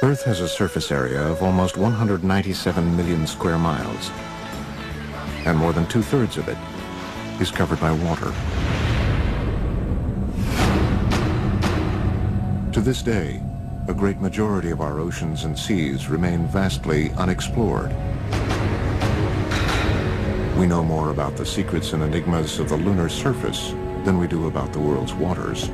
Earth has a surface area of almost 197 million square miles, and more than two-thirds of it is covered by water. To this day, a great majority of our oceans and seas remain vastly unexplored. We know more about the secrets and enigmas of the lunar surface than we do about the world's waters.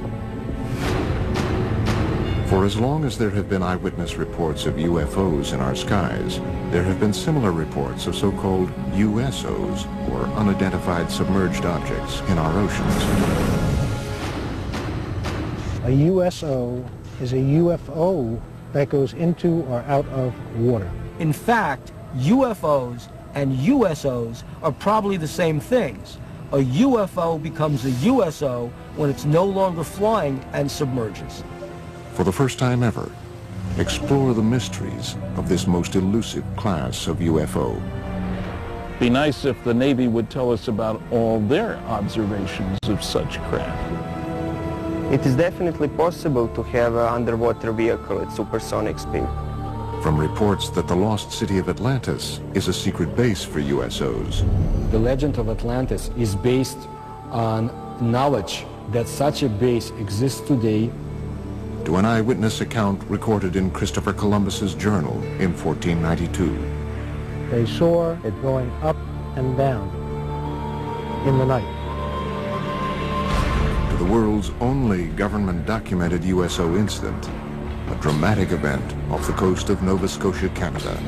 For as long as there have been eyewitness reports of UFOs in our skies, there have been similar reports of so-called USOs, or unidentified submerged objects, in our oceans. A USO is a UFO that goes into or out of water. In fact, UFOs and USOs are probably the same things. A UFO becomes a USO when it's no longer flying and submerges. For the first time ever, explore the mysteries of this most elusive class of UFO. Be nice if the Navy would tell us about all their observations of such craft. It is definitely possible to have an underwater vehicle at supersonic speed. From reports that the lost city of Atlantis is a secret base for USOs. The legend of Atlantis is based on knowledge that such a base exists today. To an eyewitness account recorded in Christopher Columbus's journal in 1492. They saw it going up and down in the night. To the world's only government-documented USO incident, a dramatic event off the coast of Nova Scotia, Canada.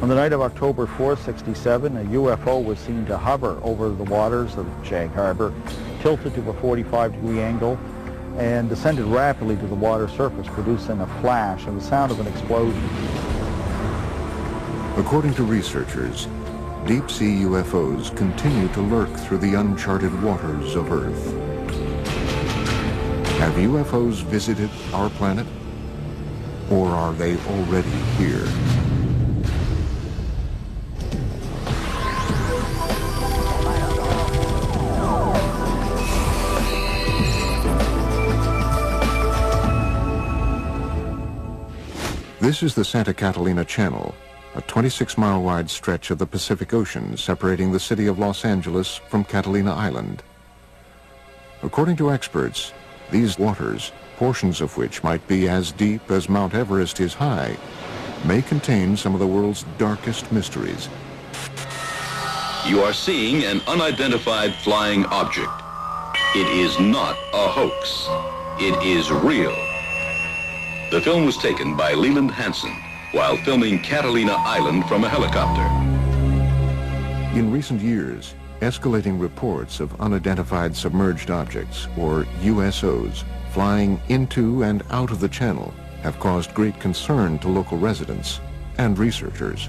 On the night of October 4, 1967, a UFO was seen to hover over the waters of Shag Harbor, tilted to a 45-degree angle, and descended rapidly to the water surface, producing a flash and the sound of an explosion. According to researchers, deep-sea UFOs continue to lurk through the uncharted waters of Earth. Have UFOs visited our planet? Or are they already here? This is the Santa Catalina Channel, a 26-mile wide stretch of the Pacific Ocean separating the city of Los Angeles from Catalina Island. According to experts, these waters, portions of which might be as deep as Mount Everest is high, may contain some of the world's darkest mysteries. You are seeing an unidentified flying object. It is not a hoax. It is real. The film was taken by Leland Hansen while filming Catalina Island from a helicopter. In recent years, escalating reports of unidentified submerged objects, or USOs, flying into and out of the channel have caused great concern to local residents and researchers.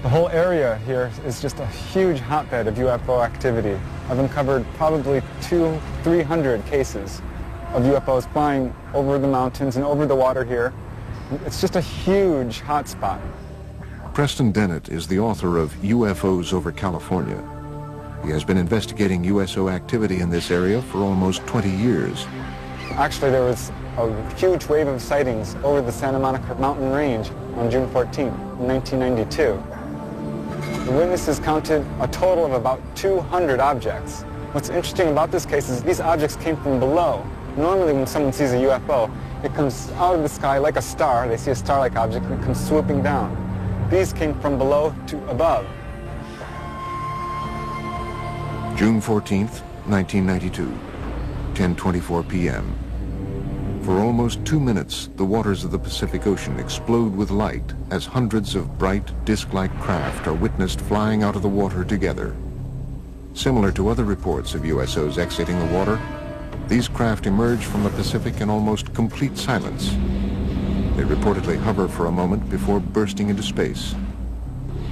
The whole area here is just a huge hotbed of UFO activity. I've uncovered probably 200-300 cases of UFOs flying over the mountains and over the water here. It's just a huge hotspot. Preston Dennett is the author of UFOs over California. He has been investigating USO activity in this area for almost 20 years. Actually, there was a huge wave of sightings over the Santa Monica mountain range on June 14, 1992. The witnesses counted a total of about 200 objects. What's interesting about this case is these objects came from below. Normally when someone sees a UFO, it comes out of the sky like a star. They see a star-like object and it comes swooping down. These came from below to above. June 14th, 1992, 10:24 p.m. For almost 2 minutes, the waters of the Pacific Ocean explode with light as hundreds of bright, disc-like craft are witnessed flying out of the water together. Similar to other reports of USOs exiting the water, these craft emerge from the Pacific in almost complete silence. They reportedly hover for a moment before bursting into space.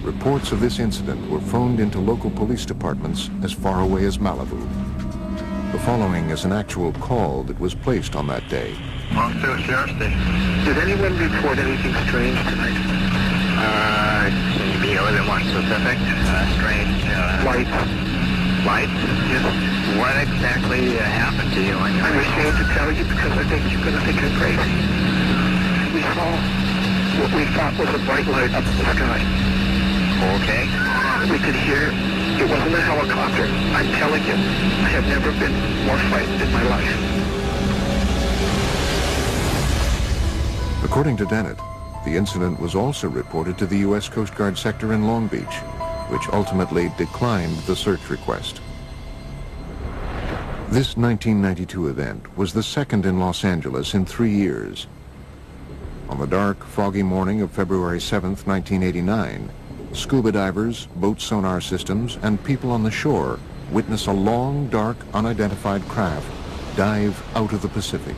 Reports of this incident were phoned into local police departments as far away as Malibu. The following is an actual call that was placed on that day. Officer, Sheriff Station. Did anyone report anything strange tonight? Can you be a little more specific? Strange, lights. Lights? Just what exactly happened to you? I'm ashamed to tell you because I think you're going to think I'm crazy. We saw what we thought was a bright light up in the sky. Okay. We could hear, it wasn't a helicopter. I'm telling you, I have never been more frightened in my life. According to Dennett, the incident was also reported to the U.S. Coast Guard sector in Long Beach, which ultimately declined the search request. This 1992 event was the second in Los Angeles in 3 years. On the dark, foggy morning of February 7th, 1989, scuba divers, boat sonar systems, and people on the shore witness a long, dark, unidentified craft dive out of the Pacific.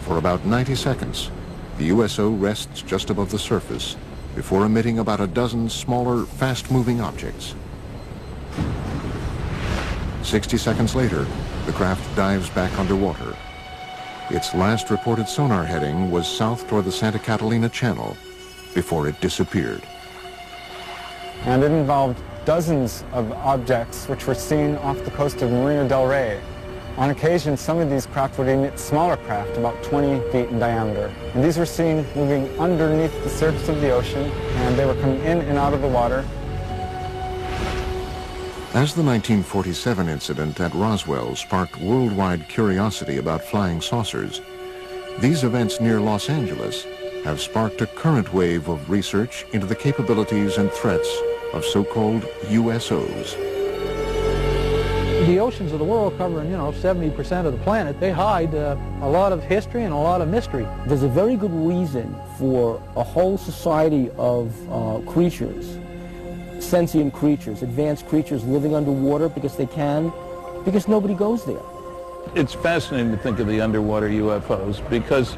For about 90 seconds, the USO rests just above the surface before emitting about a dozen smaller, fast-moving objects. 60 seconds later, the craft dives back underwater. Its last reported sonar heading was south toward the Santa Catalina Channel before it disappeared. And it involved dozens of objects which were seen off the coast of Marina del Rey. On occasion, some of these craft would emit smaller craft, about 20 feet in diameter. And these were seen moving underneath the surface of the ocean, and they were coming in and out of the water. As the 1947 incident at Roswell sparked worldwide curiosity about flying saucers, these events near Los Angeles have sparked a current wave of research into the capabilities and threats of so-called USOs. The oceans of the world covering, 70% of the planet, they hide a lot of history and a lot of mystery. There's a very good reason for a whole society of creatures, sentient creatures, advanced creatures living underwater because they can, because nobody goes there. It's fascinating to think of the underwater UFOs because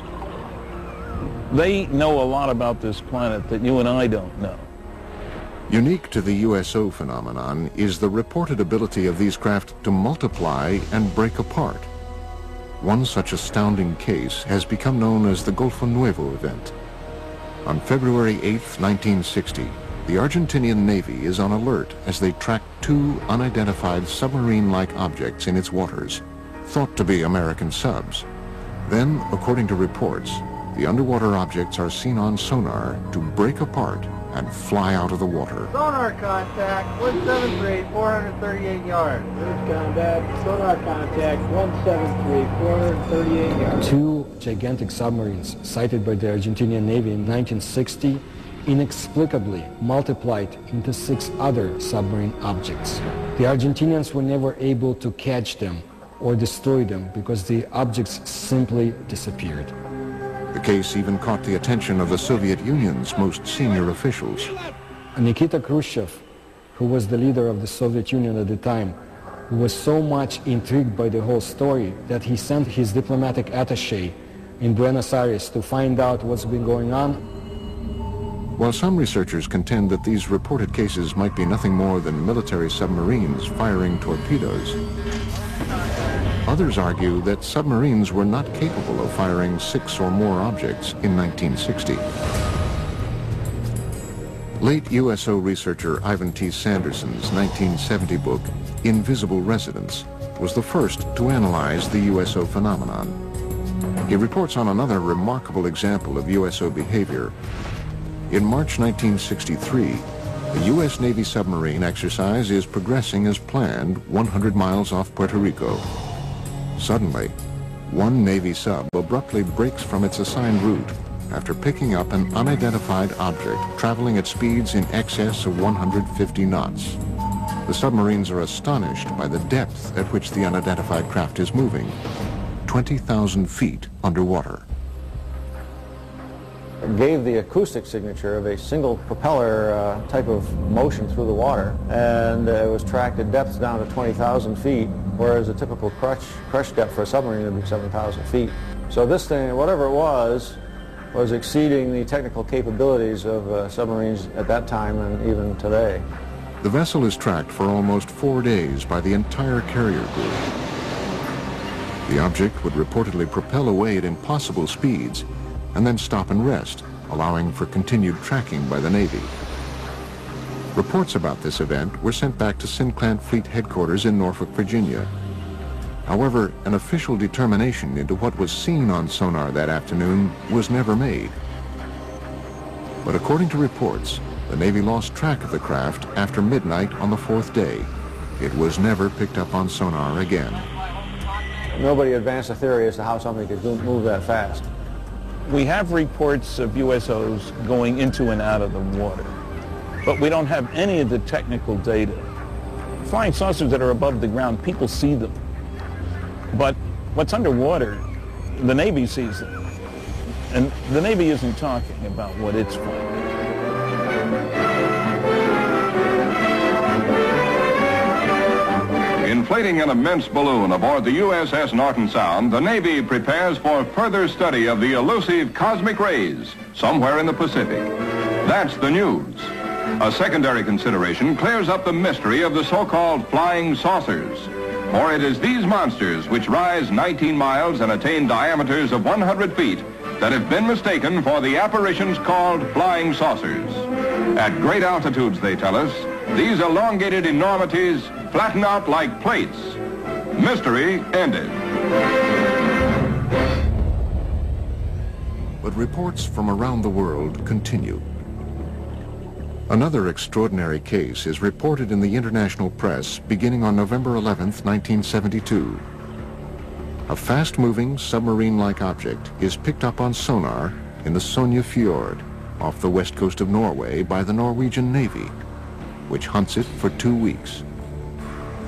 they know a lot about this planet that you and I don't know. Unique to the USO phenomenon is the reported ability of these craft to multiply and break apart. One such astounding case has become known as the Golfo Nuevo event. On February 8, 1960, the Argentinian Navy is on alert as they track two unidentified submarine-like objects in its waters, thought to be American subs. Then, according to reports, the underwater objects are seen on sonar to break apart and fly out of the water. Sonar contact, 173, 438 yards. There's contact, sonar contact, 173, 438 yards. Two gigantic submarines sighted by the Argentinian Navy in 1960 inexplicably multiplied into 6 other submarine objects. The Argentinians were never able to catch them or destroy them because the objects simply disappeared. The case even caught the attention of the Soviet Union's most senior officials. Nikita Khrushchev, who was the leader of the Soviet Union at the time, was so much intrigued by the whole story that he sent his diplomatic attaché in Buenos Aires to find out what's been going on. While some researchers contend that these reported cases might be nothing more than military submarines firing torpedoes, others argue that submarines were not capable of firing 6 or more objects in 1960. Late USO researcher Ivan T. Sanderson's 1970 book, Invisible Residents, was the first to analyze the USO phenomenon. He reports on another remarkable example of USO behavior. In March 1963, a U.S. Navy submarine exercise is progressing as planned 100 miles off Puerto Rico. Suddenly, one Navy sub abruptly breaks from its assigned route after picking up an unidentified object traveling at speeds in excess of 150 knots. The submarines are astonished by the depth at which the unidentified craft is moving, 20,000 feet underwater. It gave the acoustic signature of a single propeller type of motion through the water, and it was tracked at depths down to 20,000 feet, whereas a typical crush depth for a submarine would be 7,000 feet. So this thing, whatever it was exceeding the technical capabilities of submarines at that time and even today. The vessel is tracked for almost 4 days by the entire carrier group. The object would reportedly propel away at impossible speeds and then stop and rest, allowing for continued tracking by the Navy. Reports about this event were sent back to Sinclair Fleet Headquarters in Norfolk, Virginia. However, an official determination into what was seen on sonar that afternoon was never made. But according to reports, the Navy lost track of the craft after midnight on the fourth day. It was never picked up on sonar again. Nobody advanced a theory as to how something could move that fast. We have reports of USOs going into and out of the water, but we don't have any of the technical data. Flying saucers that are above the ground, people see them. But what's underwater, the Navy sees them. And the Navy isn't talking about what it's finding. Inflating an immense balloon aboard the USS Norton Sound, the Navy prepares for further study of the elusive cosmic rays somewhere in the Pacific. That's the news. A secondary consideration clears up the mystery of the so-called flying saucers. For it is these monsters which rise 19 miles and attain diameters of 100 feet that have been mistaken for the apparitions called flying saucers. At great altitudes, they tell us, these elongated enormities flatten out like plates. Mystery ended. But reports from around the world continue. Another extraordinary case is reported in the international press beginning on November 11th, 1972. A fast-moving submarine-like object is picked up on sonar in the Sonja Fjord off the west coast of Norway by the Norwegian Navy, which hunts it for 2 weeks.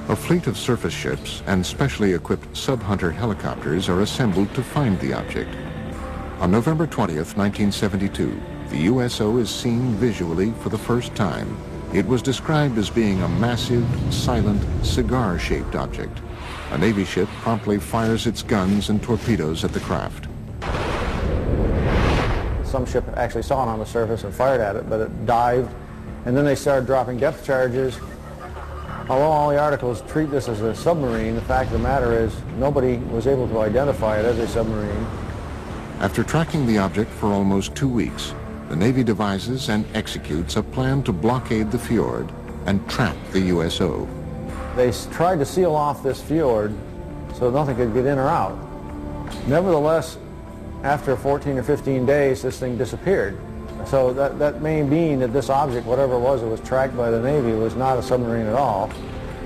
A fleet of surface ships and specially equipped sub-hunter helicopters are assembled to find the object. On November 20th, 1972, the USO is seen visually for the first time. It was described as being a massive, silent, cigar-shaped object. A Navy ship promptly fires its guns and torpedoes at the craft. Some ship actually saw it on the surface and fired at it, but it dived, and then they started dropping depth charges. Although all the articles treat this as a submarine, the fact of the matter is nobody was able to identify it as a submarine. After tracking the object for almost 2 weeks, the Navy devises and executes a plan to blockade the fjord and trap the USO. They tried to seal off this fjord so nothing could get in or out. Nevertheless, after 14 or 15 days, this thing disappeared. So that may mean that this object, whatever it was tracked by the Navy, was not a submarine at all,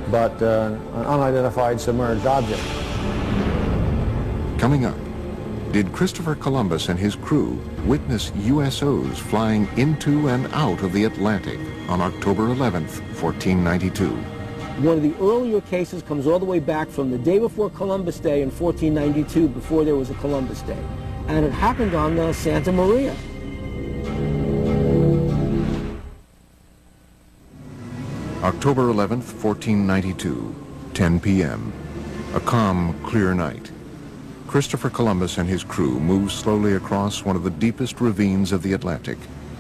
but an unidentified submerged object. Coming up, did Christopher Columbus and his crew witness USOs flying into and out of the Atlantic on October 11th, 1492? One of the earlier cases comes all the way back from the day before Columbus Day in 1492, before there was a Columbus Day. And it happened on the Santa Maria. October 11th, 1492, 10 p.m. A calm, clear night. Christopher Columbus and his crew move slowly across one of the deepest ravines of the Atlantic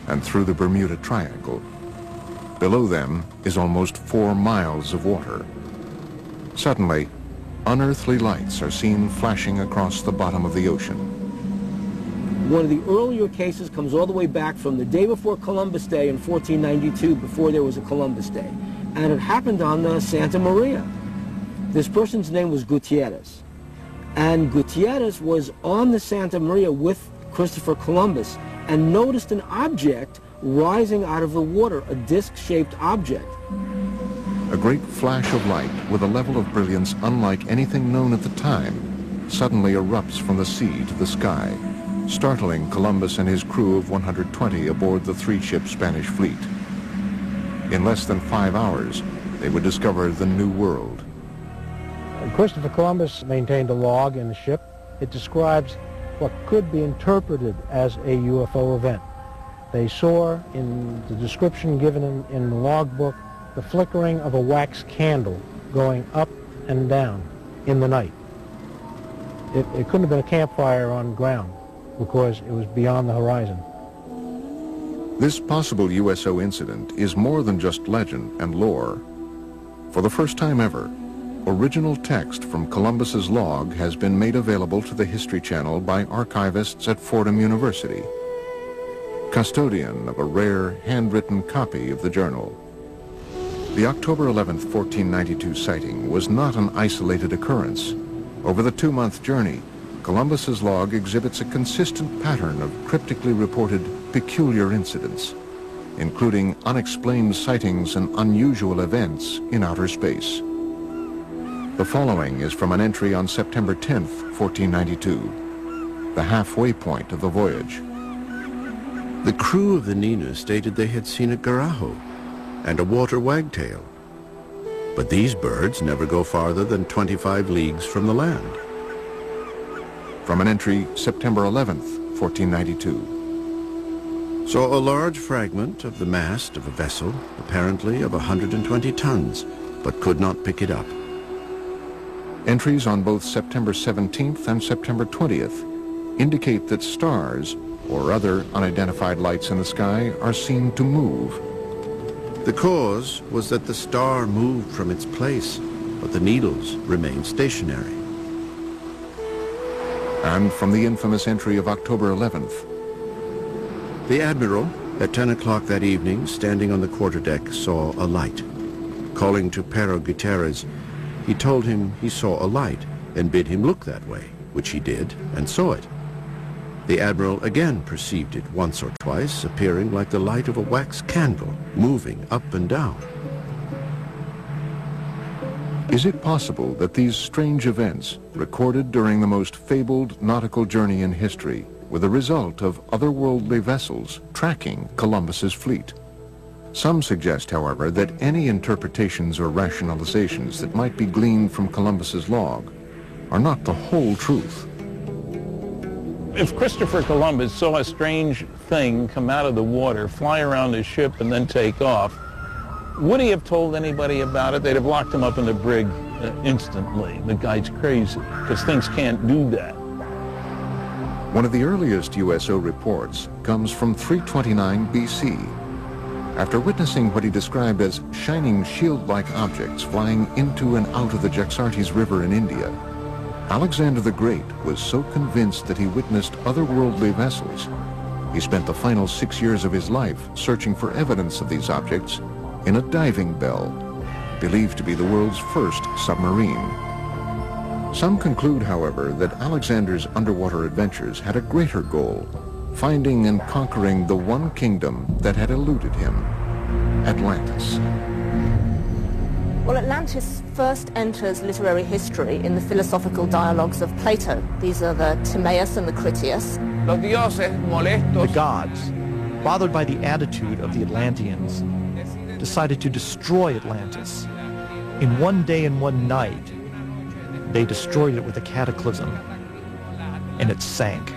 and through the Bermuda Triangle. Below them is almost 4 miles of water. Suddenly, unearthly lights are seen flashing across the bottom of the ocean. One of the earlier cases comes all the way back from the day before Columbus Day in 1492, before there was a Columbus Day. And it happened on the Santa Maria. This person's name was Gutierrez. And Gutierrez was on the Santa Maria with Christopher Columbus and noticed an object rising out of the water, a disc-shaped object. A great flash of light with a level of brilliance unlike anything known at the time suddenly erupts from the sea to the sky, startling Columbus and his crew of 120 aboard the 3-ship Spanish fleet. In less than 5 hours, they would discover the New World. Christopher Columbus maintained a log in the ship. It describes what could be interpreted as a UFO event. They saw in the description given in the logbook the flickering of a wax candle going up and down in the night. It couldn't have been a campfire on ground because it was beyond the horizon. This possible USO incident is more than just legend and lore. For the first time ever, original text from Columbus's log has been made available to the History Channel by archivists at Fordham University, custodian of a rare handwritten copy of the journal. The October 11th, 1492 sighting was not an isolated occurrence. Over the 2-month journey, Columbus's log exhibits a consistent pattern of cryptically reported peculiar incidents, including unexplained sightings and unusual events in outer space. The following is from an entry on September 10th, 1492, the halfway point of the voyage. The crew of the Nina stated they had seen a garajo and a water wagtail, but these birds never go farther than 25 leagues from the land. From an entry September 11th, 1492. Saw a large fragment of the mast of a vessel, apparently of 120 tons, but could not pick it up. Entries on both September 17th and September 20th indicate that stars or other unidentified lights in the sky are seen to move. The cause was that the star moved from its place, but the needles remained stationary. And from the infamous entry of October 11th. The Admiral, at 10 o'clock that evening, standing on the quarterdeck, saw a light. Calling to Pero Gutierrez, he told him he saw a light and bid him look that way, which he did and saw it. The Admiral again perceived it once or twice, appearing like the light of a wax candle, moving up and down. Is it possible that these strange events, recorded during the most fabled nautical journey in history, were the result of otherworldly vessels tracking Columbus's fleet? Some suggest, however, that any interpretations or rationalizations that might be gleaned from Columbus's log are not the whole truth. If Christopher Columbus saw a strange thing come out of the water, fly around his ship, and then take off, would he have told anybody about it? They'd have locked him up in the brig instantly. The guy's crazy, because things can't do that. One of the earliest USO reports comes from 329 BC. After witnessing what he described as shining shield-like objects flying into and out of the Jaxartes River in India, Alexander the Great was so convinced that he witnessed otherworldly vessels, he spent the final 6 years of his life searching for evidence of these objects in a diving bell, believed to be the world's first submarine. Some conclude, however, that Alexander's underwater adventures had a greater goal, finding and conquering the one kingdom that had eluded him, Atlantis. Well, Atlantis first enters literary history in the philosophical dialogues of Plato. These are the Timaeus and the Critias. The gods, bothered by the attitude of the Atlanteans, decided to destroy Atlantis. In one day and one night, they destroyed it with a cataclysm, and it sank.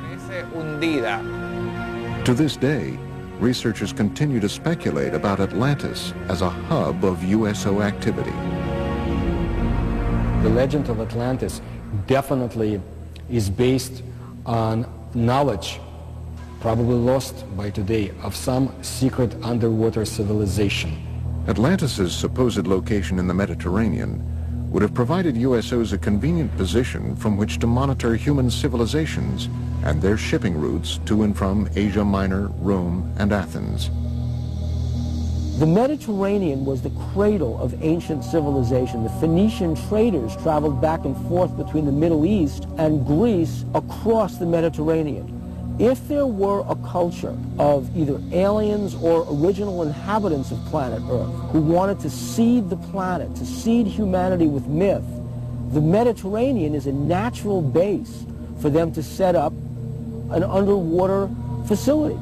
To this day, researchers continue to speculate about Atlantis as a hub of USO activity. The legend of Atlantis definitely is based on knowledge, probably lost by today, of some secret underwater civilization. Atlantis's supposed location in the Mediterranean would have provided USOs a convenient position from which to monitor human civilizations and their shipping routes to and from Asia Minor, Rome, and Athens. The Mediterranean was the cradle of ancient civilization. The Phoenician traders traveled back and forth between the Middle East and Greece across the Mediterranean. If there were a culture of either aliens or original inhabitants of planet Earth who wanted to seed the planet, to seed humanity with myth, the Mediterranean is a natural base for them to set up an underwater facility.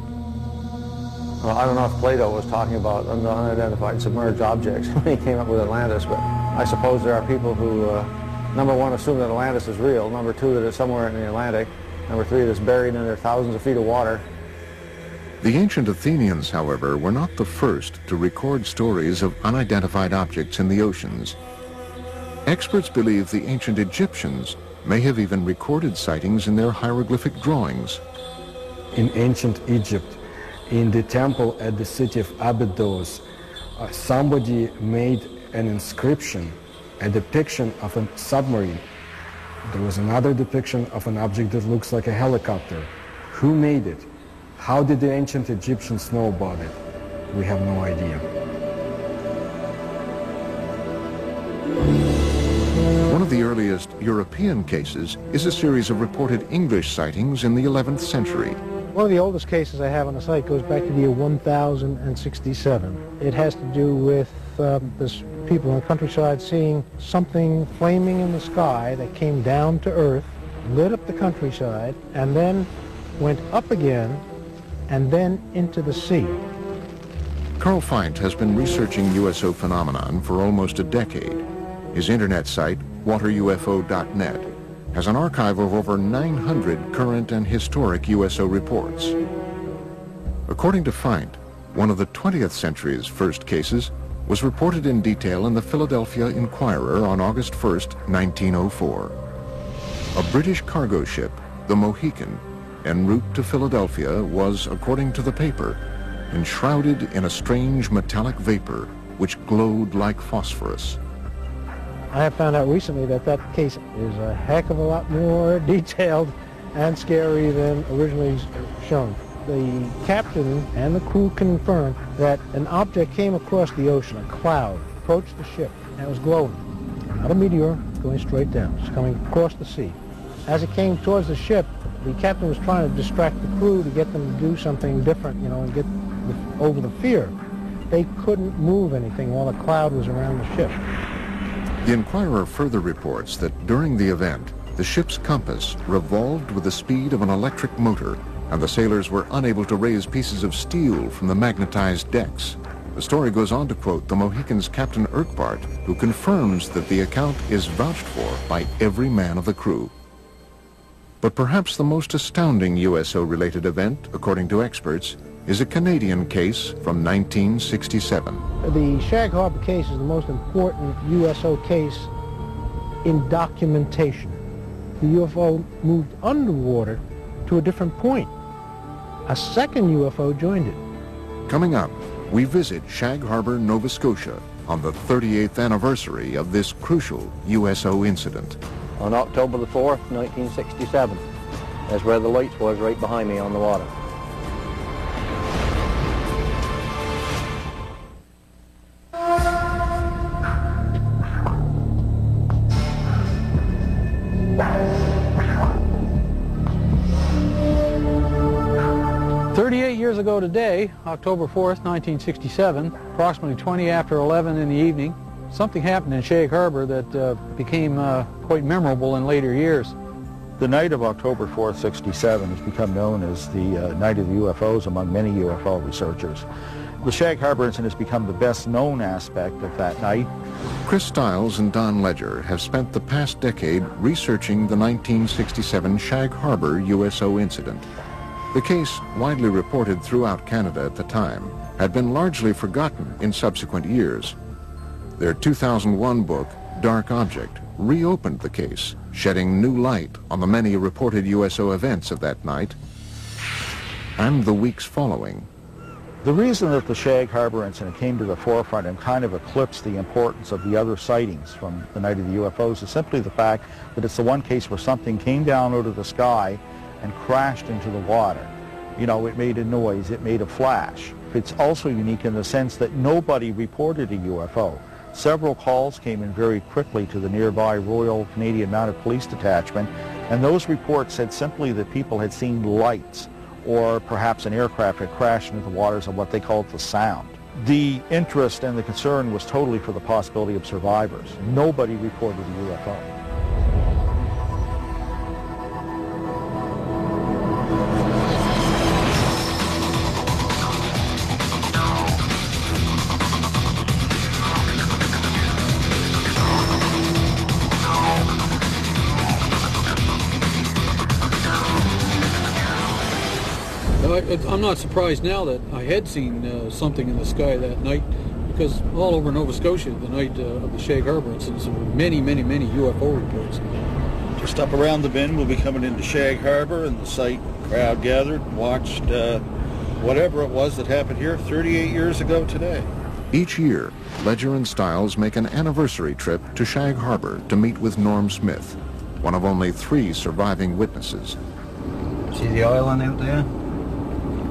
Well, I don't know if Plato was talking about unidentified submerged objects when he came up with Atlantis, but I suppose there are people who, number one, assume that Atlantis is real, number two, that it's somewhere in the Atlantic, number three, that it's buried under thousands of feet of water. The ancient Athenians, however, were not the first to record stories of unidentified objects in the oceans. Experts believe the ancient Egyptians may have even recorded sightings in their hieroglyphic drawings. In ancient Egypt, in the temple at the city of Abydos, somebody made an inscription, a depiction of a submarine. There was another depiction of an object that looks like a helicopter. Who made it? How did the ancient Egyptians know about it? We have no idea. 1 of the earliest European cases is a series of reported English sightings in the 11th century. One of the oldest cases I have on the site goes back to the year 1067. It has to do with this people in the countryside seeing something flaming in the sky that came down to earth, lit up the countryside, and then went up again, and then into the sea. Carl Feint has been researching USO phenomenon for almost a decade. His internet site, waterufo.net, has an archive of over 900 current and historic USO reports. According to Feint, one of the 20th century's first cases was reported in detail in the Philadelphia Inquirer on August 1st, 1904. A British cargo ship, the Mohican, en route to Philadelphia was, according to the paper, enshrouded in a strange metallic vapor which glowed like phosphorus. I have found out recently that that case is a heck of a lot more detailed and scary than originally shown. The captain and the crew confirmed that an object came across the ocean, a cloud, approached the ship, and it was glowing. Not a meteor, going straight down. It's coming across the sea. As it came towards the ship, the captain was trying to distract the crew to get them to do something different, and get over the fear. They couldn't move anything while the cloud was around the ship. The Inquirer further reports that during the event, the ship's compass revolved with the speed of an electric motor, and the sailors were unable to raise pieces of steel from the magnetized decks. The story goes on to quote the Mohican's Captain Urquhart, who confirms that the account is vouched for by every man of the crew. But perhaps the most astounding USO-related event, according to experts, is a Canadian case from 1967. The Shag Harbor case is the most important USO case in documentation. The UFO moved underwater to a different point. A second UFO joined it. Coming up, we visit Shag Harbor, Nova Scotia on the 38th anniversary of this crucial USO incident. On October the 4th, 1967. That's where the lights was, right behind me on the water. Years ago today, October 4th, 1967, approximately 20 after 11 in the evening, something happened in Shag Harbor that became quite memorable in later years. The night of October 4th, 67 has become known as the Night of the UFOs among many UFO researchers. The Shag Harbor incident has become the best known aspect of that night. Chris Stiles and Don Ledger have spent the past decade researching the 1967 Shag Harbor USO incident. The case, widely reported throughout Canada at the time, had been largely forgotten in subsequent years. Their 2001 book, Dark Object, reopened the case, shedding new light on the many reported USO events of that night and the weeks following. The reason that the Shag Harbor incident came to the forefront and kind of eclipsed the importance of the other sightings from the Night of the UFOs is simply the fact that it's the one case where something came down out of the sky and crashed into the water. It made a noise, it made a flash. It's also unique in the sense that nobody reported a UFO. Several calls came in very quickly to the nearby Royal Canadian Mounted Police Detachment, and those reports said simply that people had seen lights, or perhaps an aircraft had crashed into the waters of what they called the Sound. The interest and the concern was totally for the possibility of survivors. Nobody reported a UFO. I'm not surprised now that I had seen something in the sky that night, because all over Nova Scotia, the night of the Shag Harbor incident, there were many UFO reports. Just up around the bend, we'll be coming into Shag Harbor, and the site crowd gathered and watched whatever it was that happened here 38 years ago today. Each year, Ledger and Stiles make an anniversary trip to Shag Harbor to meet with Norm Smith, one of only 3 surviving witnesses. See the island out there?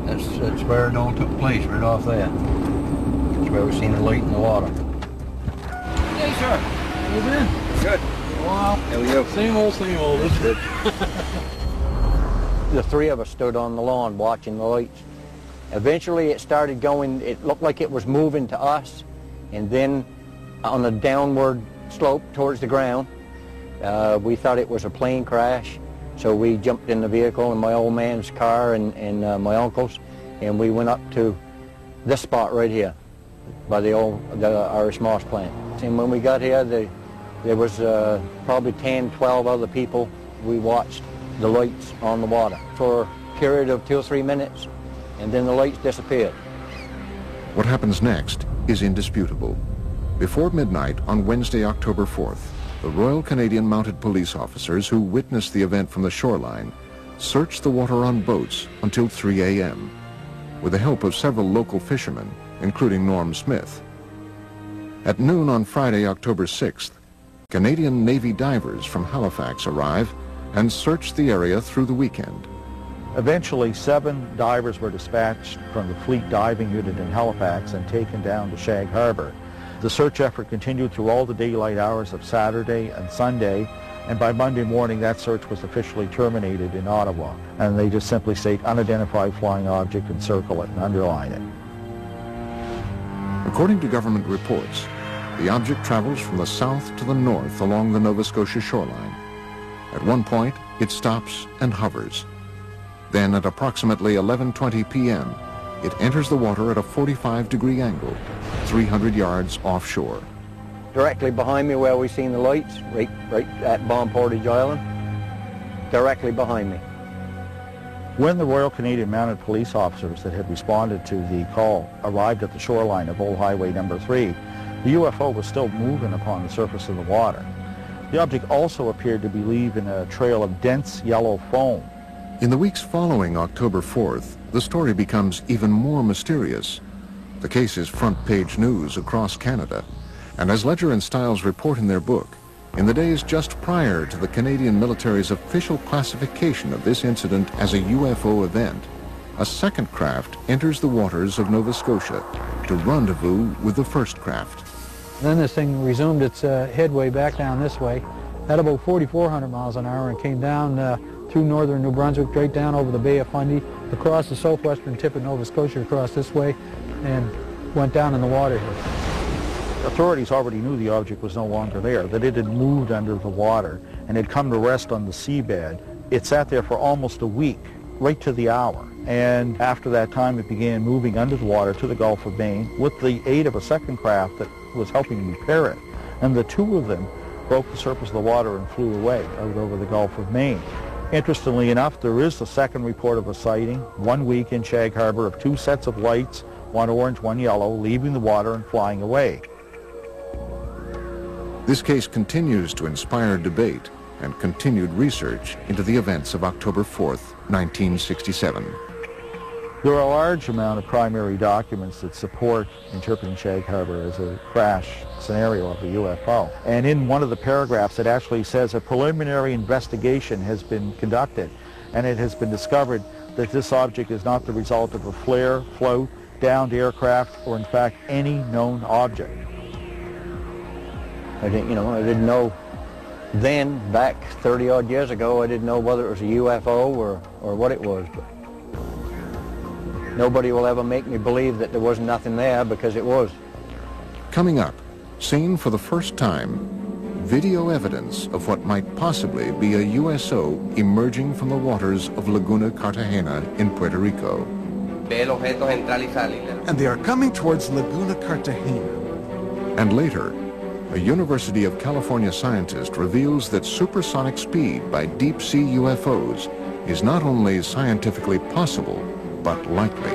That's where it all took place, right off there. That's where we seen the light in the water. Hey, sir. How you been? Good. Well, there we go. Same old, that's good. The three of us stood on the lawn watching the lights. Eventually it started going, it looked like it was moving to us, and then on a downward slope towards the ground. We thought it was a plane crash, so we jumped in the vehicle in my old man's car and my uncle's, and we went up to this spot right here by the Irish Moss plant. And when we got here, there was probably 10, 12 other people. We watched the lights on the water for a period of 2 or 3 minutes, and then the lights disappeared. What happens next is indisputable. Before midnight on Wednesday, October 4th, the Royal Canadian Mounted Police officers who witnessed the event from the shoreline searched the water on boats until 3 a.m. with the help of several local fishermen, including Norm Smith. At noon on Friday, October 6th, Canadian Navy divers from Halifax arrive and search the area through the weekend. Eventually, 7 divers were dispatched from the Fleet Diving Unit in Halifax and taken down to Shag Harbor. The search effort continued through all the daylight hours of Saturday and Sunday, and by Monday morning that search was officially terminated in Ottawa. And they just simply state unidentified flying object and circle it and underline it. According to government reports, the object travels from the south to the north along the Nova Scotia shoreline. At one point, it stops and hovers. Then at approximately 11:20 p.m., it enters the water at a 45-degree angle, 300 yards offshore. Directly behind me where we seen the lights, right at Bomb Portage Island, directly behind me. When the Royal Canadian Mounted Police officers that had responded to the call arrived at the shoreline of Old Highway number 3, the UFO was still moving upon the surface of the water. The object also appeared to be leaving a trail of dense yellow foam. In the weeks following October 4th, the story becomes even more mysterious. The case is front-page news across Canada, and as Ledger and Stiles report in their book, in the days just prior to the Canadian military's official classification of this incident as a UFO event, a second craft enters the waters of Nova Scotia to rendezvous with the first craft. Then this thing resumed its headway back down this way at about 4,400 miles an hour and came down through northern New Brunswick, straight down over the Bay of Fundy, across the southwestern tip of Nova Scotia, across this way, and went down in the water here. Authorities already knew the object was no longer there, that it had moved under the water and had come to rest on the seabed. It sat there for almost a week, right to the hour. And after that time, it began moving under the water to the Gulf of Maine with the aid of a second craft that was helping repair it. And the two of them broke the surface of the water and flew away out over the Gulf of Maine. Interestingly enough, there is a second report of a sighting 1 week in Shag Harbor of 2 sets of lights, one orange, one yellow, leaving the water and flying away. This case continues to inspire debate and continued research into the events of October 4th, 1967. There are a large amount of primary documents that support interpreting Shag Harbor as a crash scenario of a UFO. And in one of the paragraphs it actually says a preliminary investigation has been conducted and it has been discovered that this object is not the result of a flare, float, downed aircraft, or in fact any known object. I didn't know then, back 30-odd years ago, I didn't know whether it was a UFO or what it was. But nobody will ever make me believe that there was nothing there, because it was. Coming up, seen for the first time, video evidence of what might possibly be a USO emerging from the waters of Laguna Cartagena in Puerto Rico. And they are coming towards Laguna Cartagena. And later, a University of California scientist reveals that supersonic speed by deep-sea UFOs is not only scientifically possible, but likely.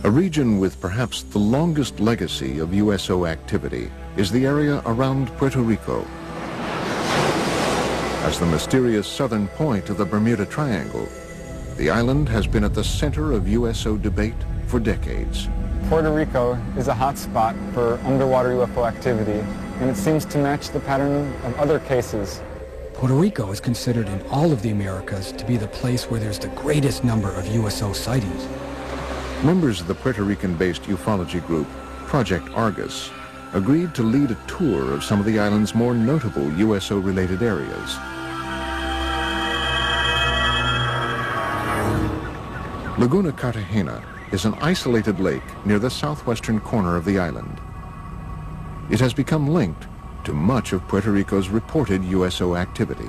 A region with perhaps the longest legacy of USO activity is the area around Puerto Rico. As the mysterious southern point of the Bermuda Triangle, the island has been at the center of USO debate for decades. Puerto Rico is a hot spot for underwater UFO activity, and it seems to match the pattern of other cases. Puerto Rico is considered in all of the Americas to be the place where there's the greatest number of USO sightings. Members of the Puerto Rican-based ufology group, Project Argus, agreed to lead a tour of some of the island's more notable USO-related areas. Laguna Cartagena is an isolated lake near the southwestern corner of the island. It has become linked to much of Puerto Rico's reported USO activity.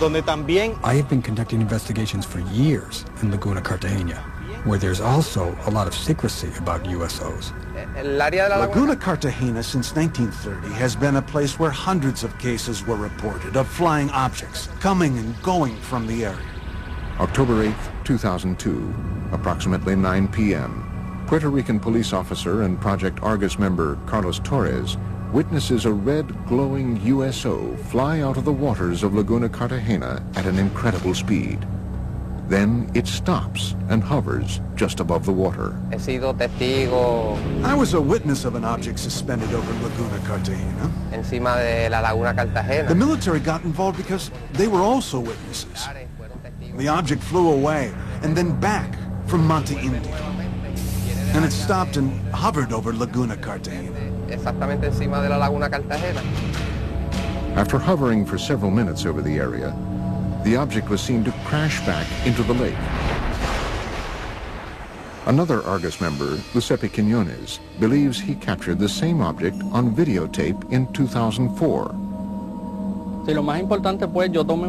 I have been conducting investigations for years in Laguna Cartagena, where there's also a lot of secrecy about USOs. Laguna Cartagena since 1930 has been a place where hundreds of cases were reported of flying objects coming and going from the area. October 8, 2002, approximately 9 p.m., Puerto Rican police officer and Project Argus member Carlos Torres witnesses a red glowing USO fly out of the waters of Laguna Cartagena at an incredible speed. Then it stops and hovers just above the water. I was a witness of an object suspended over Laguna Cartagena. The military got involved because they were also witnesses. The object flew away and then back from Monte Indio. And it stopped and hovered over Laguna Cartagena. After hovering for several minutes over the area, the object was seen to crash back into the lake. Another Argus member, Giuseppe Quinones, believes he captured the same object on videotape in 2004.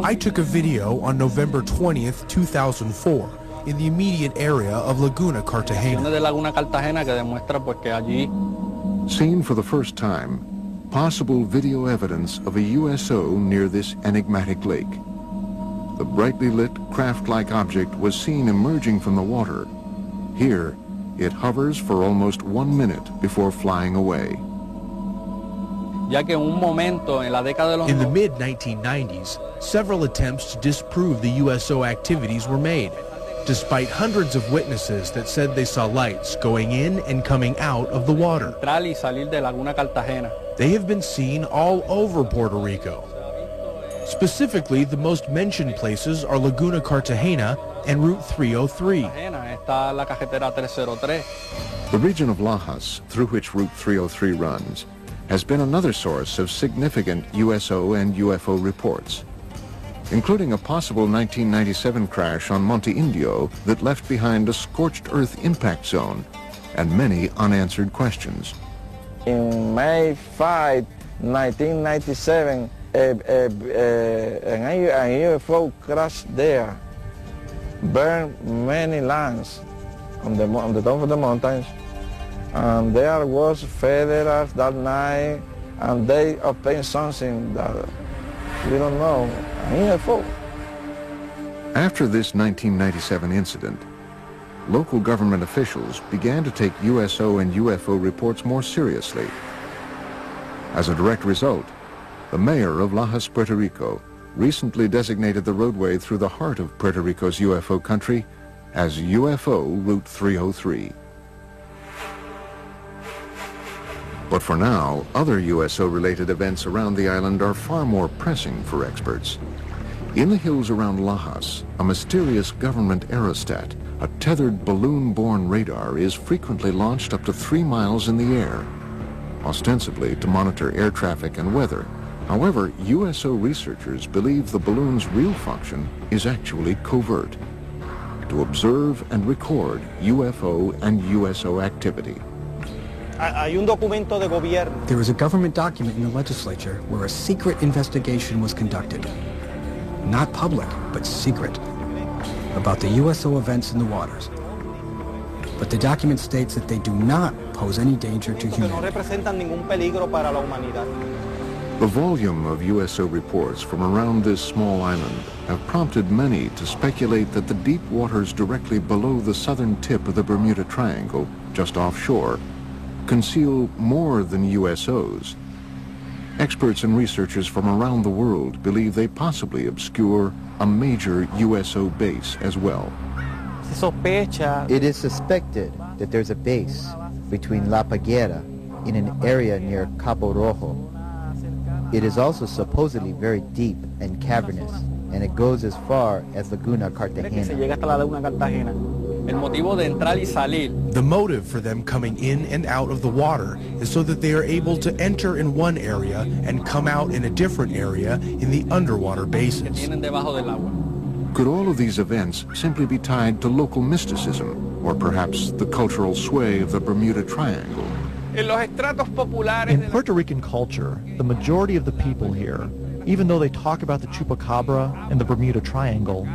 I took a video on November 20th, 2004, in the immediate area of Laguna Cartagena. Seen for the first time, possible video evidence of a USO near this enigmatic lake. The brightly lit, craft-like object was seen emerging from the water. Here, it hovers for almost 1 minute before flying away. In the mid-1990s, several attempts to disprove the USO activities were made, despite hundreds of witnesses that said they saw lights going in and coming out of the water. They have been seen all over Puerto Rico. Specifically, the most mentioned places are Laguna Cartagena and Route 303. The region of Lajas, through which Route 303 runs, has been another source of significant USO and UFO reports, including a possible 1997 crash on Monte Indio that left behind a scorched earth impact zone and many unanswered questions. In May 5, 1997, a UFO crashed there, burned many lands on the top of the mountains, and there was federals that night, and they obtained something that we don't know, a UFO. After this 1997 incident, local government officials began to take USO and UFO reports more seriously. As a direct result, the mayor of Lajas, Puerto Rico, recently designated the roadway through the heart of Puerto Rico's UFO country as UFO Route 303. But for now, other USO-related events around the island are far more pressing for experts. In the hills around Lajas, a mysterious government aerostat, a tethered balloon-borne radar, is frequently launched up to 3 miles in the air, ostensibly to monitor air traffic and weather. However, USO researchers believe the balloon's real function is actually covert, to observe and record UFO and USO activity. There was a government document in the legislature where a secret investigation was conducted. Not public, but secret, about the USO events in the waters. But the document states that they do not pose any danger to humanity. The volume of USO reports from around this small island have prompted many to speculate that the deep waters directly below the southern tip of the Bermuda Triangle, just offshore, conceal more than USOs. Experts and researchers from around the world believe they possibly obscure a major USO base as well. It is suspected that there's a base between La Paguera in an area near Cabo Rojo. It is also supposedly very deep and cavernous, and it goes as far as Laguna Cartagena. The motive for them coming in and out of the water is so that they are able to enter in one area and come out in a different area in the underwater basins. Could all of these events simply be tied to local mysticism, or perhaps the cultural sway of the Bermuda Triangle? In Puerto Rican culture, the majority of the people here, even though they talk about the Chupacabra and the Bermuda Triangle,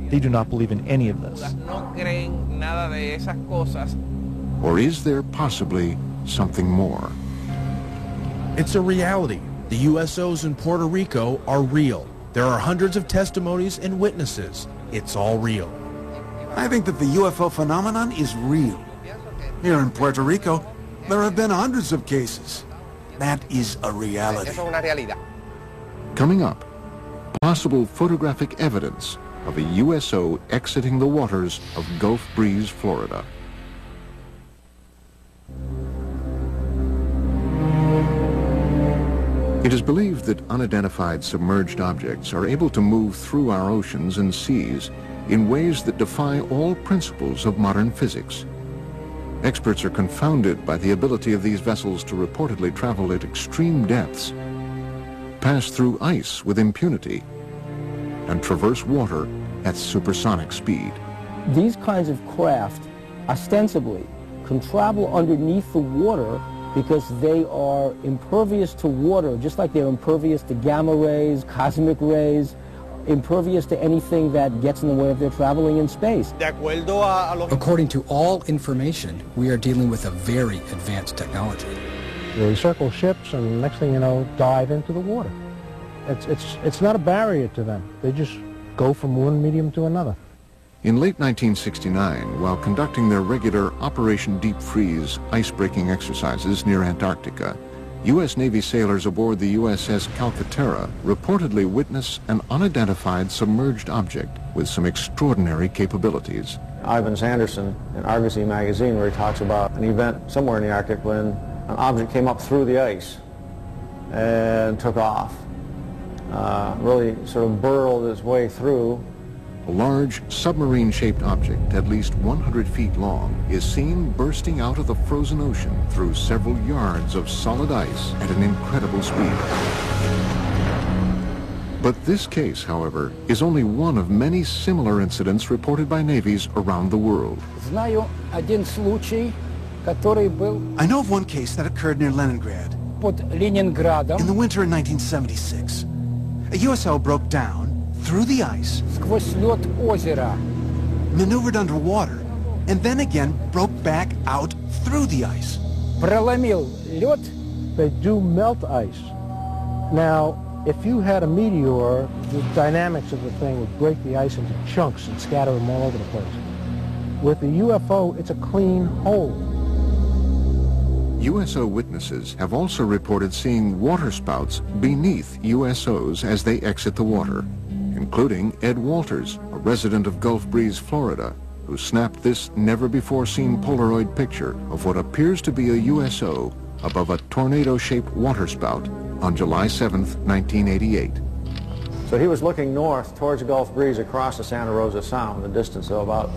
they do not believe in any of this. Or is there possibly something more? It's a reality. The USOs in Puerto Rico are real. There are hundreds of testimonies and witnesses. It's all real. I think that the UFO phenomenon is real. Here in Puerto Rico, there have been hundreds of cases. That is a reality. Coming up, possible photographic evidence of a USO exiting the waters of Gulf Breeze, Florida. It is believed that unidentified submerged objects are able to move through our oceans and seas in ways that defy all principles of modern physics. Experts are confounded by the ability of these vessels to reportedly travel at extreme depths, pass through ice with impunity, and traverse water at supersonic speed. These kinds of craft, ostensibly, can travel underneath the water because they are impervious to water, just like they're impervious to gamma rays, cosmic rays, impervious to anything that gets in the way of their traveling in space. According to all information, we are dealing with a very advanced technology. They circle ships and next thing you know, dive into the water. It's not a barrier to them. They just go from one medium to another. In late 1969, while conducting their regular Operation Deep Freeze ice-breaking exercises near Antarctica, U.S. Navy sailors aboard the USS Calcaterra reportedly witnessed an unidentified submerged object with some extraordinary capabilities. Ivan Sanderson in Argosy magazine, where he talks about an event somewhere in the Arctic when an object came up through the ice and took off. Really sort of burrowed its way through. A large submarine-shaped object at least 100 feet long is seen bursting out of the frozen ocean through several yards of solid ice at an incredible speed. But this case, however, is only one of many similar incidents reported by navies around the world. I know of one case that occurred near Leningrad. In the winter of 1976. A USO broke down through the ice, maneuvered underwater, and then again broke back out through the ice. They do melt ice. Now, if you had a meteor, the dynamics of the thing would break the ice into chunks and scatter them all over the place. With the UFO, it's a clean hole. USO witnesses have also reported seeing waterspouts beneath USOs as they exit the water, including Ed Walters, a resident of Gulf Breeze, Florida, who snapped this never-before-seen Polaroid picture of what appears to be a USO above a tornado-shaped waterspout on July 7th, 1988. So he was looking north towards Gulf Breeze across the Santa Rosa Sound, a distance of about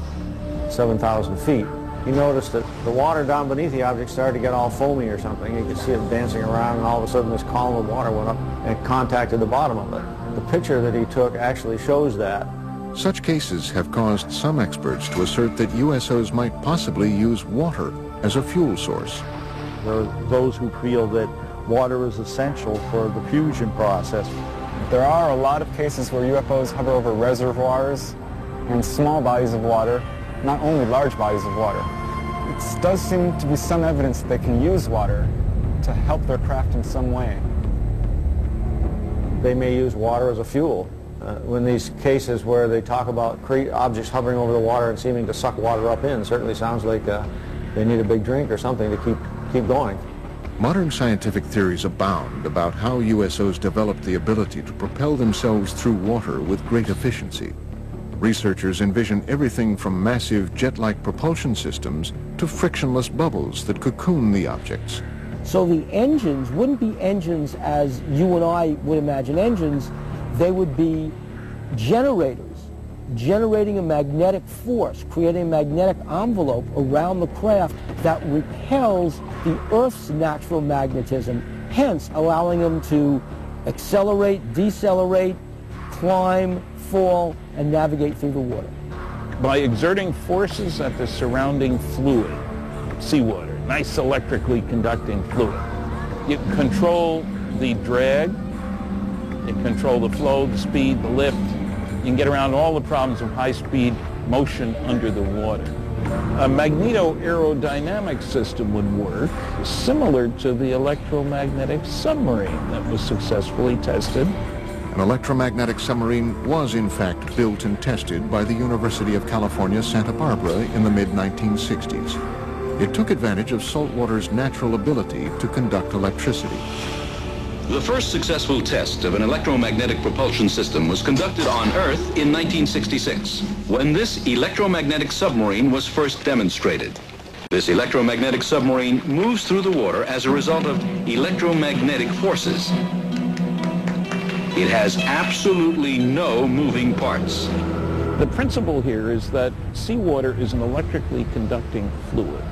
7,000 feet. He noticed that the water down beneath the object started to get all foamy or something. You could see it dancing around, and all of a sudden this column of water went up and contacted the bottom of it. The picture that he took actually shows that. Such cases have caused some experts to assert that USOs might possibly use water as a fuel source. There are those who feel that water is essential for the fusion process. There are a lot of cases where UFOs hover over reservoirs and small bodies of water, not only large bodies of water. It does seem to be some evidence that they can use water to help their craft in some way. They may use water as a fuel. In these cases where they talk about objects hovering over the water and seeming to suck water up in, certainly sounds like they need a big drink or something to keep going. Modern scientific theories abound about how USOs developed the ability to propel themselves through water with great efficiency. Researchers envision everything from massive jet-like propulsion systems to frictionless bubbles that cocoon the objects. So the engines wouldn't be engines as you and I would imagine engines. They would be generators generating a magnetic force, creating a magnetic envelope around the craft that repels the Earth's natural magnetism, hence allowing them to accelerate, decelerate, climb, fall, and navigate through the water. By exerting forces at the surrounding fluid, seawater, nice electrically conducting fluid, you control the drag, you control the flow, the speed, the lift. You can get around all the problems of high-speed motion under the water. A magneto-aerodynamic system would work similar to the electromagnetic submarine that was successfully tested. An electromagnetic submarine was in fact built and tested by the University of California, Santa Barbara in the mid-1960s. It took advantage of saltwater's natural ability to conduct electricity. The first successful test of an electromagnetic propulsion system was conducted on Earth in 1966, when this electromagnetic submarine was first demonstrated. This electromagnetic submarine moves through the water as a result of electromagnetic forces. It has absolutely no moving parts. The principle here is that seawater is an electrically conducting fluid.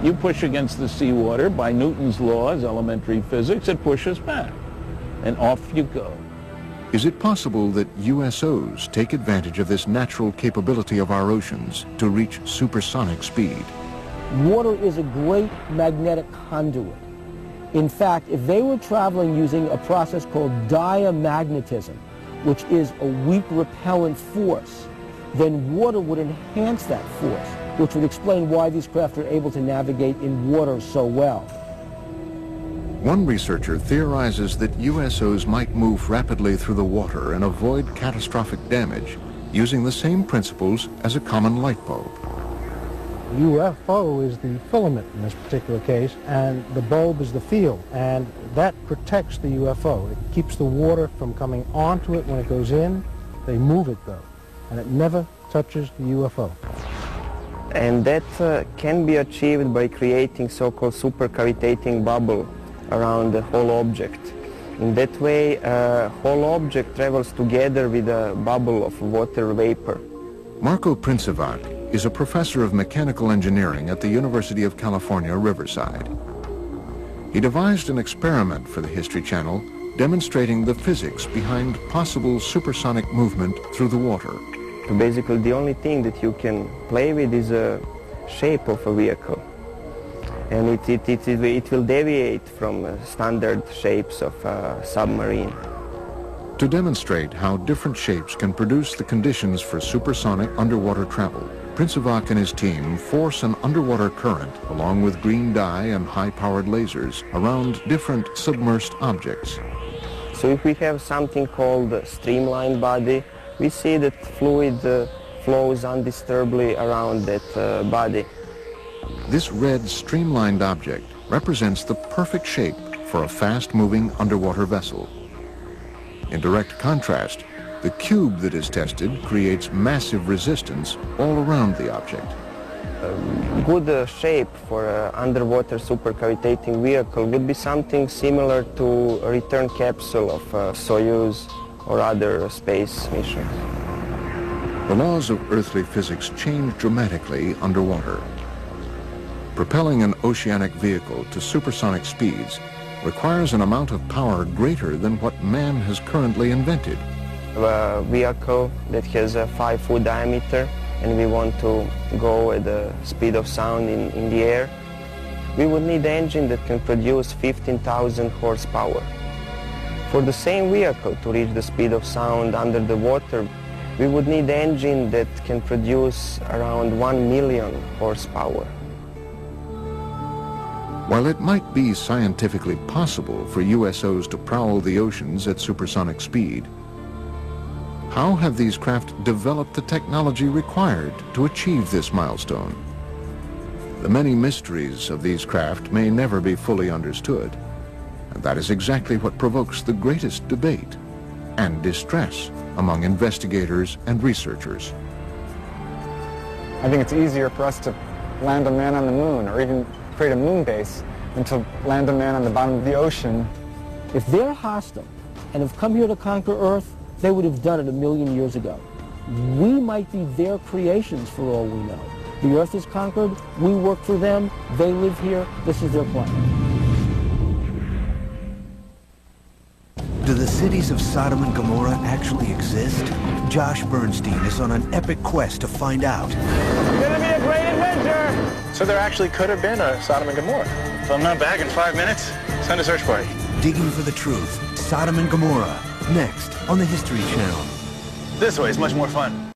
You push against the seawater by Newton's laws, elementary physics, it pushes back, and off you go. Is it possible that USOs take advantage of this natural capability of our oceans to reach supersonic speed? Water is a great magnetic conduit. In fact, if they were traveling using a process called diamagnetism, which is a weak repellent force, then water would enhance that force, which would explain why these craft are able to navigate in water so well. One researcher theorizes that USOs might move rapidly through the water and avoid catastrophic damage using the same principles as a common light bulb. UFO is the filament in this particular case, and the bulb is the field, and that protects the UFO. It keeps the water from coming onto it when it goes in. They move it though, and it never touches the UFO. And that can be achieved by creating so-called supercavitating bubble around the whole object. In that way, whole object travels together with a bubble of water vapor. Marko Princevac is a professor of mechanical engineering at the University of California, Riverside. He devised an experiment for the History Channel demonstrating the physics behind possible supersonic movement through the water. Basically, the only thing that you can play with is a shape of a vehicle. And it will deviate from standard shapes of a submarine. To demonstrate how different shapes can produce the conditions for supersonic underwater travel, Princevac and his team force an underwater current along with green dye and high-powered lasers around different submersed objects. So if we have something called a streamlined body, we see that fluid flows undisturbedly around that body. This red streamlined object represents the perfect shape for a fast-moving underwater vessel. In direct contrast, the cube that is tested creates massive resistance all around the object. A good shape for an underwater supercavitating vehicle would be something similar to a return capsule of Soyuz or other space missions. The laws of earthly physics change dramatically underwater. Propelling an oceanic vehicle to supersonic speeds requires an amount of power greater than what man has currently invented. A vehicle that has a 5-foot diameter and we want to go at the speed of sound in the air, we would need an engine that can produce 15,000 horsepower. For the same vehicle to reach the speed of sound under the water, we would need an engine that can produce around 1 million horsepower. While it might be scientifically possible for USOs to prowl the oceans at supersonic speed, how have these craft developed the technology required to achieve this milestone? The many mysteries of these craft may never be fully understood, and that is exactly what provokes the greatest debate and distress among investigators and researchers. I think it's easier for us to land a man on the moon or even create a moon base than to land a man on the bottom of the ocean. If they're hostile and have come here to conquer Earth, they would have done it 1 million years ago. We might be their creations for all we know. The earth is conquered, we work for them, they live here, this is their planet. Do the cities of Sodom and Gomorrah actually exist? Josh Bernstein is on an epic quest to find out. It's gonna be a great adventure! So there actually could have been a Sodom and Gomorrah. If I'm not back in 5 minutes, send a search party. Digging for the truth. Sodom and Gomorrah. Next on the History Channel. This way is much more fun.